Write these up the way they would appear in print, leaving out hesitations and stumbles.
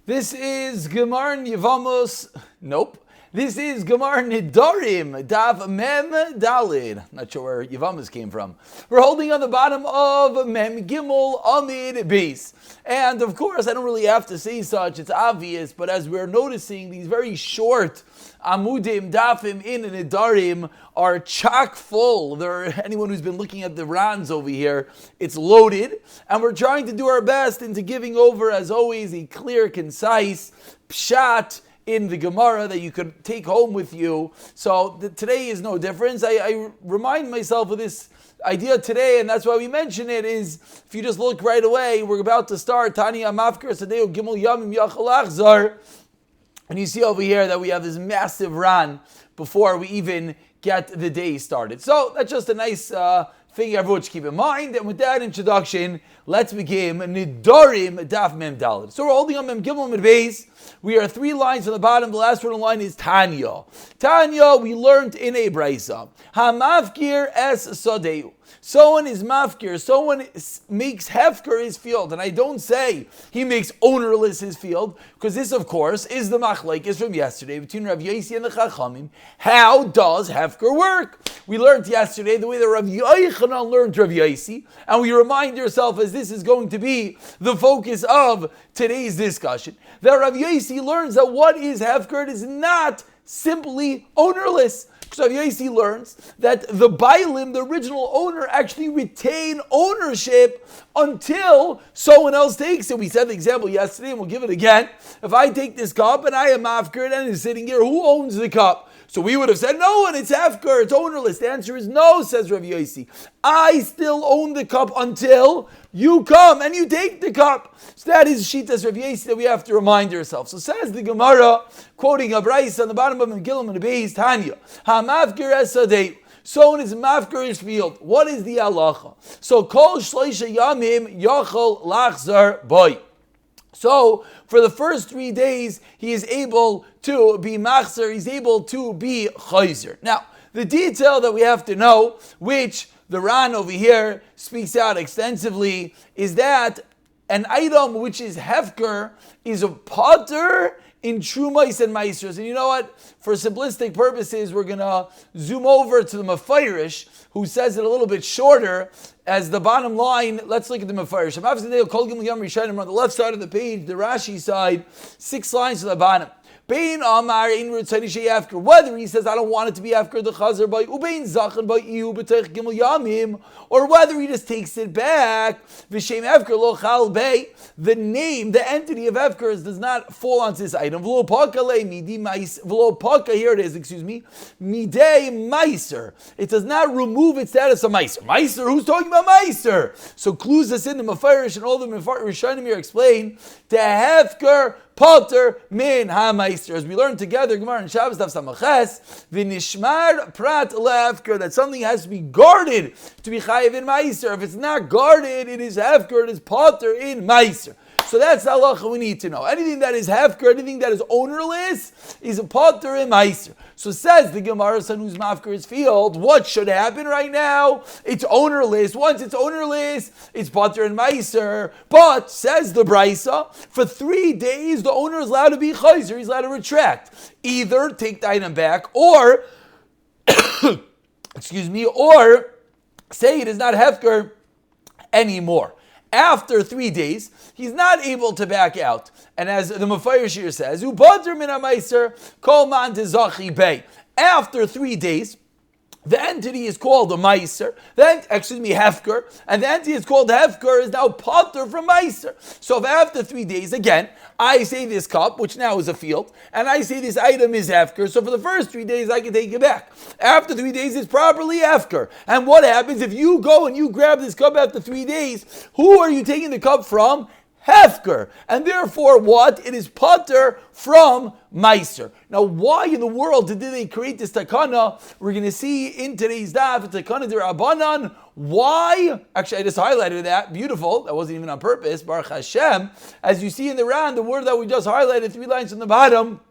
This is Gemar Yevamos. Nope. This is Gemar Nedarim, Daf Mem Dalid. Not sure where Yevamos came from. We're holding on the bottom of Mem Gimel Amid Beis. And of course, I don't really have to say such, it's obvious, but as we're noticing, these very short Amudim, Dafim in Nedarim are chock full. Anyone who's been looking at the Rans over here, it's loaded. And we're trying to do our best into giving over, as always, a clear, concise pshat in the Gemara that you could take home with you. So today is no difference. I remind myself of this idea today, and that's why we mention it, is if you just look right away, we're about to start Tanya Mafkir Sadeo Gimel Yamim Yachal Achzar, and you see over here that we have this massive Ran before we even get the day started. So that's just a nice thing everyone should keep in mind. And with that introduction, let's begin Nedarim Daf Mem Daled. So we're holding on Mem Gimel Mid Beis. We are 3 lines from the bottom. The last one in the line is Tanya. Tanya, we learned in a brisa. Hamavkir es sadeu. Someone is mafkir, someone makes hefker his field. And I don't say he makes ownerless his field, because this, of course, is the machlekes from yesterday between Rav Yosi and the Chachamim. How does hefker work? We learned yesterday the way that Rav Yochanan learned Rav Yosi, and we remind yourself, as this is going to be the focus of today's discussion, that Rav Yosi learns that what is hefker, it is not simply ownerless. So Rav Yosi learns that the Bailim, the original owner, actually retain ownership until someone else takes it. We said the example yesterday, and we'll give it again. If I take this cup and I am Afker and it's sitting here, who owns the cup? So we would have said, no one, it's Afker, it's ownerless. The answer is no, says Rav Yosi. I still own the cup until you come and you take the cup. So that is Shitas Rav Yosi that we have to remind ourselves. So says the Gemara, quoting a brayso on the bottom of Megillah and the Beis, Tanya, HaMavkir esadei. Someone is mafkir his field. What is the halacha? So kol shleisha yamim yachol lachzar boy. So for the first 3 days, he is able to be machzer, he's able to be chayzer. Now, the detail that we have to know, which the Ran over here speaks out extensively, is that an item which is hefker is a potter in trumais and maisers. And you know what? For simplistic purposes, we're going to zoom over to the Mefarish, who says it a little bit shorter as the bottom line. Let's look at the Mefarish. On the left side of the page, the Rashi side, 6 lines to the bottom. Bein Amar in Ritzani Afker, whether he says I don't want it to be after the Chazer by Ubein Zachan by Iu B'Teich Gimel Yamim, or whether he just takes it back, V'Shem Afker Lo Chal Bei, the name, the entity of Afker does not fall onto this item. V'Lo Paka Le Midi Mais, V'Lo Paka, here it is, Midei Meiser. It does not remove its status of Meiser. Meiser, who's talking about Meiser? So clues us in the Mefarish, and all the Rishonim here explain, to Hefker Potter min ha-meister. As we learned together, Gemara and Shabbos Daf Samaches, v'nishmar prat lefker, that something has to be guarded to be chayiv in meister. If it's not guarded, it is hefker, it is potter in meister. So that's the halacha we need to know. Anything that is hefker, anything that is ownerless, is a potter in meister. So says the Gemara, son who's mafker his field, what should happen right now? It's ownerless. Once it's ownerless, it's potter in meiser. But, says the Brisa, for 3 days, the owner is allowed to be chayzer, he's allowed to retract. Either take the item back, or, or say it is not hefker anymore. After 3 days, he's not able to back out. And as the Mefarish here says, Ubater min ha-meiser kol man tezachi bei. After 3 days, the entity is called a meiser, hefker, and the entity is called hefker is now potter from meiser. So if after 3 days, again, I say this cup, which now is a field, and I say this item is hefker, so for the first 3 days I can take it back. After 3 days it's properly hefker. And what happens if you go and you grab this cup after 3 days? Who are you taking the cup from? Hefker. And therefore what? It is potter from meiser. Now why in the world did they create this takana? We're going to see in today's daf, it's takana de Rabbanan. Why? Actually, I just highlighted that. Beautiful. That wasn't even on purpose. Baruch Hashem. As you see in the Ran, the word that we just highlighted, 3 lines from the bottom,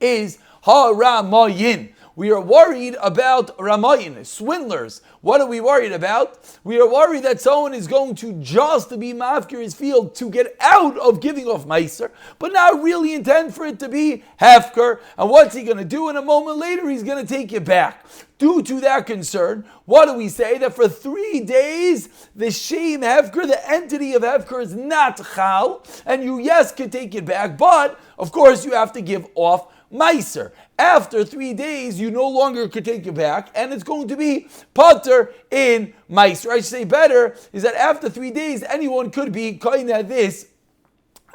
is ha-ra-ma-yin. We are worried about Ramayin, swindlers. What are we worried about? We are worried that someone is going to just be mafkir his field to get out of giving off meiser, but not really intend for it to be hefker. And what's he going to do? In a moment later, he's going to take it back. Due to that concern, what do we say? That for 3 days, the shame hefker, the entity of hefker, is not chal, and you, yes, could take it back, but, of course, you have to give off meiser. After 3 days, you no longer could take it back, and it's going to be pater in meiser. I should say better, is that after 3 days, anyone could be kind of this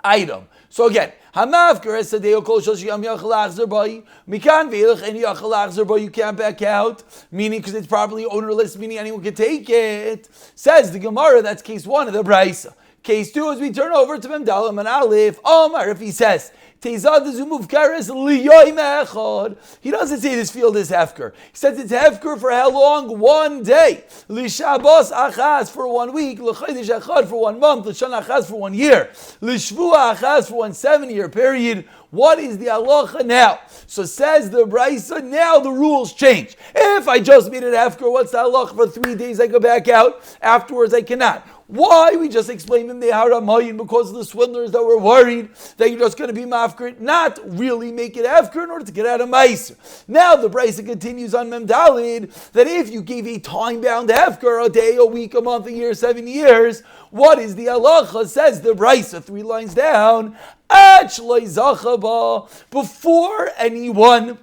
item. So again, Hamavker es sadeo kol shel shiyam yachal achzer b'y mikan ve'ilach en yachal achzer b'y. You can't back out, meaning because it's properly ownerless, meaning anyone can take it. Says the Gemara, that's case 1 of the Brisa. Case 2 is we turn over to Mem Dalet and Aleph. Omar, if he says he doesn't say this field is hefker. He says it's hefker for how long? 1 day. Lishabos achaz for 1 week. L'chodesh echad for 1 month. L'shana achaz for 1 year. L'shvua achaz for 1 7-year period. What is the halacha now? So says the Brisa, now the rules change. If I just made it hefker, what's the halacha? For 3 days I go back out. Afterwards I cannot. Why? We just explained them they are Ramayin because of the swindlers that were worried that you're just going to be mafkir, not really make it hefker in order to get out of meiser. Now the Brisa continues on Mem Dalid that if you gave a time-bound hefker, a day, a week, a month, a year, 7 years, what is the halacha? Says the Brisa 3 lines down, before anyone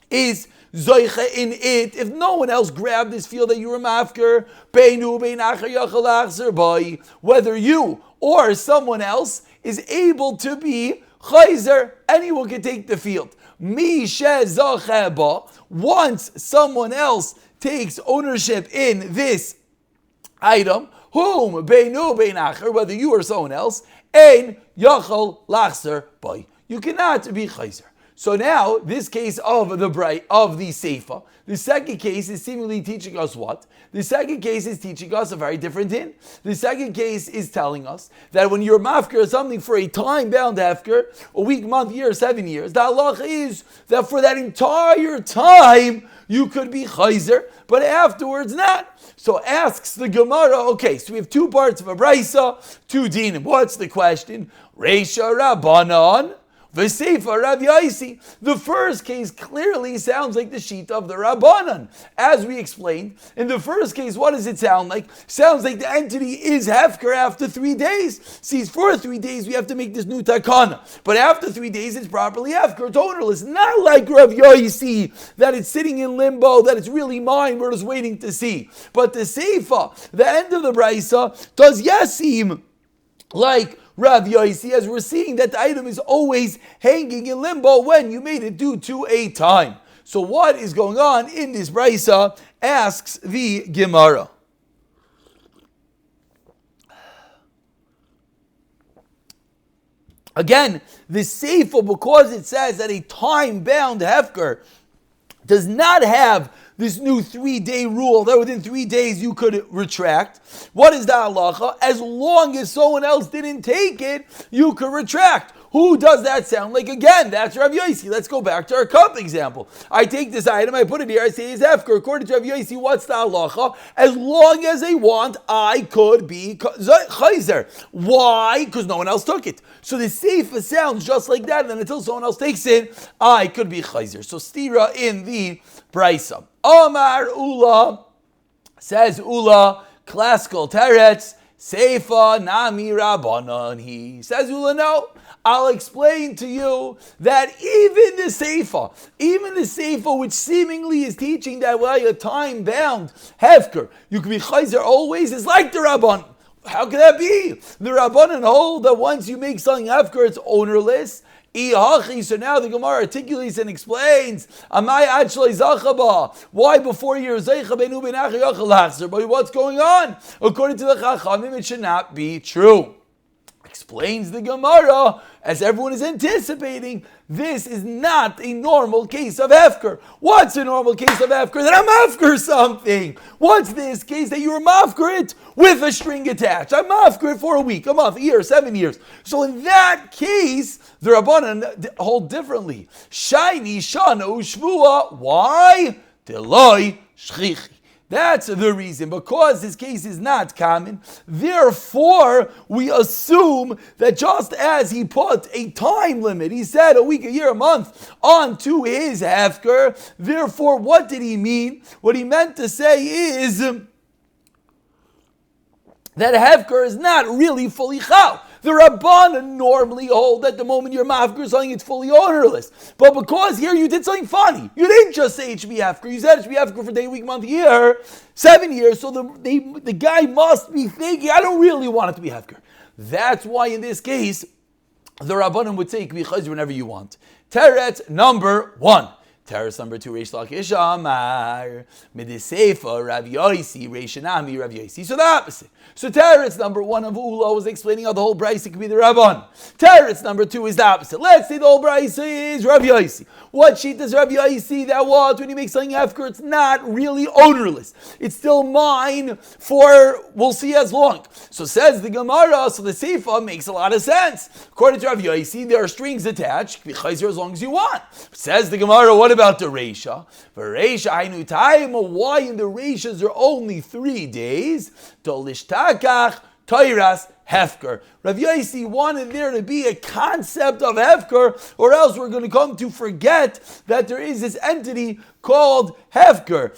is zoiche in it, if no one else grabbed this field that you were mafker, whether you or someone else is able to be chayzer, anyone can take the field. Once someone else takes ownership in this item, whether you or someone else, ein yachal lachzer boy, you cannot be chayzer. So now, this case of the Seifa, the second case is seemingly teaching us what? The second case is teaching us a very different thing. The second case is telling us that when you're mafker something for a time-bound hefker, a week, month, year, 7 years, the halacha is that for that entire time, you could be chayzer, but afterwards not. So asks the Gemara, okay, so we have 2 parts of a Brisa, 2 dinim. What's the question? Reisha Rabbanon, V'seifa Rav Yaisi. The first case clearly sounds like the sheet of the Rabbanan. As we explained, in the first case, what does it sound like? Sounds like the entity is hefker after 3 days. See, for 3 days we have to make this new takana. But after 3 days it's properly hefker, it's ownerless. Not like Rav Yaisi, that it's sitting in limbo, that it's really mine, we're just waiting to see. But the Seifa, the end of the Brisa, does seem like Rav Yaisi, as we're seeing that the item is always hanging in limbo when you made it due to a time. So what is going on in this Brisa? Asks the Gemara. Again, the Seifa, because it says that a time-bound hefker does not have this new 3-day rule that within 3 days you could retract. What is the halacha? As long as someone else didn't take it, you could retract. Who does that sound like? Again, that's Rav Yaisi. Let's go back to our cup example. I take this item, I put it here, I say it's hefker. According to Rav Yaisi, what's the halacha? As long as they want, I could be chayzer. Why? Because no one else took it. So the seifa sounds just like that, and then until someone else takes it, I could be chayzer. So stira in the Brisa. Omar Ula, says Ula, classical teretz, seifa nami rabbanon. He says Ula, no. I'll explain to you that even the Seifa, which seemingly is teaching that a time-bound hefker, you can be chayzer always, is like the Rabban. How can that be? The Rabbanan hold that once you make something hefker, it's ownerless. So now the Gemara articulates and explains, why before you're zeicha benu benach yachal achzer? But what's going on? According to the Chachamim, it should not be true. Explains the Gemara, as everyone is anticipating, this is not a normal case of hefker. What's a normal case of hefker? That I'm mafker something. What's this case that you're mafker it with a string attached? I'm mafker it for a week, a month, a year, 7 years. So in that case, the Rabbanan hold differently. Shiny shana ushvua. Why? Deloi shchichi. That's the reason, because this case is not common. Therefore, we assume that just as he put a time limit, he said a week, a year, a month, onto his hefker, therefore, what did he mean? What he meant to say is that hefker is not really fully chal. The Rabbanan normally hold that the moment you're mafker something, it's fully ownerless. But because here you did something funny, you didn't just say it should be hefker. You said it should be hefker for day, week, month, year, 7 years. So the guy must be thinking, I don't really want it to be hefker. That's why in this case, the Rabbanan would say you can be chayzer whenever you want. Teretz number 1. Teretz number 2, Reish Lakish Amar, Midiseifa, Rav Yosi, Reish Nami, Rav Yosi. So the opposite. So Teretz number 1 of Ula was explaining how the whole Brisa could be the Rabban. Teretz number 2 is the opposite. Let's say the whole Brisa is Rav Yosi. What sheet does Rav Yosi that what? When he makes something hefker, it's not really ownerless. It's still mine for, we'll see as long. So says the Gemara, so the Seifa makes a lot of sense. According to Rav Yosi, there are strings attached, be chayzer as long as you want. Says the Gemara, what about the Reisha? For Reisha, I knew time. Why in the Reishas are only 3 days? Dolishtakach, Toiras, Hefker. Rav Yosi wanted there to be a concept of Hefker, or else we're going to come to forget that there is this entity called Hefker.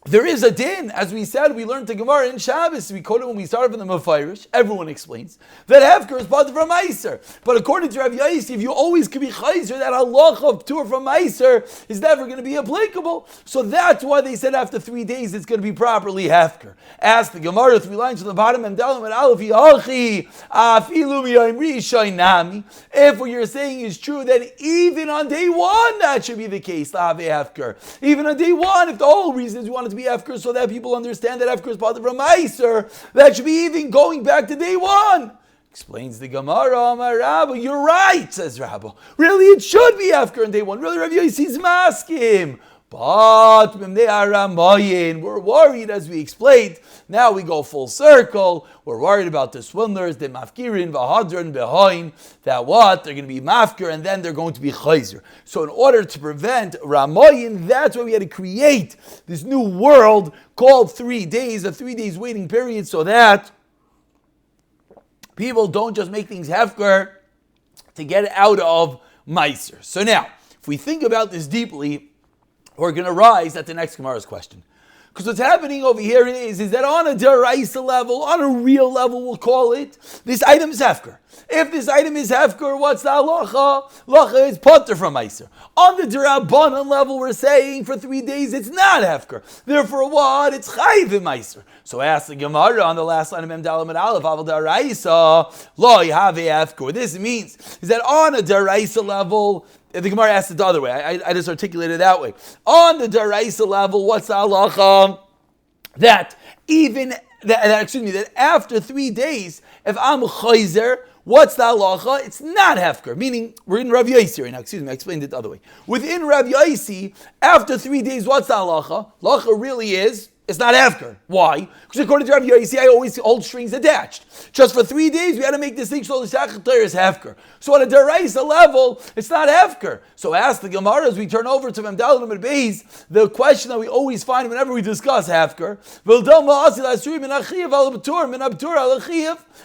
There is a din, as we said, we learned the Gemara in Shabbos, we quoted when we started from the Mefarish, everyone explains, that Hefker is part from Meiser. But according to Rav Yosi, if you always can be chayzer, that halacha of Tur from Meiser is never going to be applicable. So that's why they said after 3 days it's going to be properly Hefker. Ask the Gemara, 3 lines from the bottom, and Dalim and Aleph, if what you're saying is true, then even on day 1 that should be the case, Hefker. Even on day 1, if the whole reason is you want it to be hefker, so that people understand that hefker is part of a meiser, that should be even going back to day 1. Explains the Gemara, Amar Rabba, you're right, says Rabba. Really, it should be hefker on day 1. Really, Rav Yossi maskim. But we're worried, as we explained. Now we go full circle. We're worried about the swindlers, the mafkirin, v'hadran, behind that what? They're going to be mafkir, and then they're going to be chayzer. So in order to prevent Ramoyin, that's why we had to create this new world called 3 days, a 3 days waiting period, so that people don't just make things hefker to get out of meiser. So now, if we think about this deeply, we're going to rise at the next Gemara's question. Because what's happening over here is that on a deraisa level, on a real level, we'll call it, this item is hefker. If this item is hefker, what's the halacha? Halacha is potter from meiser. On the derabanan level, we're saying for 3 days it's not hefker. Therefore, what? It's chayiv meiser. So ask the Gemara on the last line of Mem Dalam and Aleph, Aval deraisa, lo yihave hefker. What this means is that on a deraisa level, the Gemara asked it the other way. I just articulated it that way. On the deraisa level, what's the halacha? That after 3 days, if I'm chayzer, what's the halacha? It's not hefker. Meaning, we're in Rav Yosi right now. I explained it the other way. Within Rav Yosi, after 3 days, what's the halacha? Halacha really is, it's not hefker. Why? Because according to Rav Yosi, I always hold strings attached. Just for 3 days, we had to make this thing so the shachatayr is hefker. So at a deraisa level, it's not hefker. So ask the Gemara as we turn over to Memdalim and Beis, the question that we always find whenever we discuss hefker,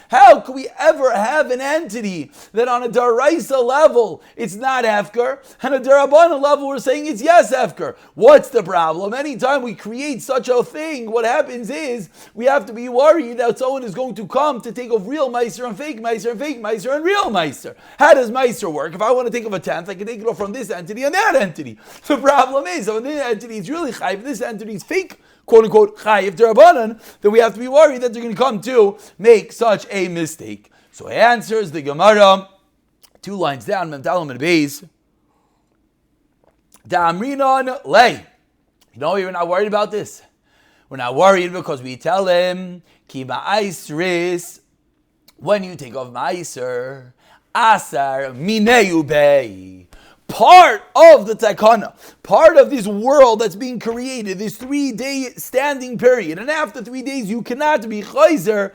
how could we ever have an entity that on a deraisa level it's not hefker, and a derabana level we're saying it's yes hefker? What's the problem? Anytime we create such a thing, what happens is we have to be worried that someone is going to come to take of real meiser and fake meiser and fake meiser and real meiser. How does meiser work? If I want to take of a tenth, I can take it off from this entity and that entity. The problem is, when this entity is really chayiv, this entity is fake, quote unquote chayiv derabanan, then we have to be worried that they're going to come to make such a mistake. So he answers the Gemara 2 lines down, Memdalim and Beis. Da'amrinon lei. You know, you're not worried about this. We're not worried because we tell him, Ki ma'aisris when you take off Meiser, Asar Mineu Bei. Part of the takana, part of this world that's being created, this 3-day standing period, and after 3 days you cannot be chayzer.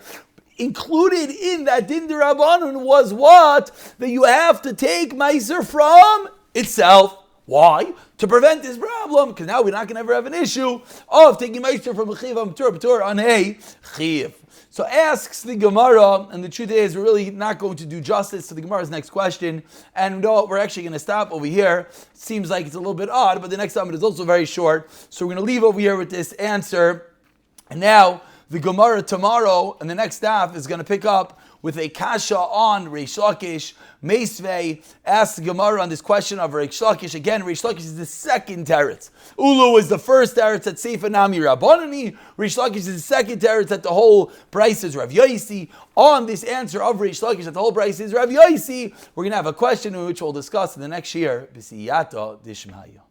Included in that din d'Rabbanan was what? That you have to take Meiser from itself. Why? To prevent this problem, because now we're not going to ever have an issue of taking Meiser from a chiv on a chiv. So asks the Gemara, and the truth is we're really not going to do justice to the Gemara's next question, and no, we're actually going to stop over here. Seems like it's a little bit odd, but the next time it is also very short. So we're going to leave over here with this answer, and now the Gemara tomorrow and the next daf is going to pick up with a kasha on Reish Lakish. Meisvei asks the Gemara on this question of Reish Lakish. Again, Reish Lakish is the second teretz. Ulu is the first teretz at Seifa Nami Rabbanani. Reish Lakish is the second teretz that the whole price is Rav Yosi. On this answer of Reish Lakish that the whole price is Rav Yosi, we're going to have a question which we'll discuss in the next year. B'siyata Dishmaya.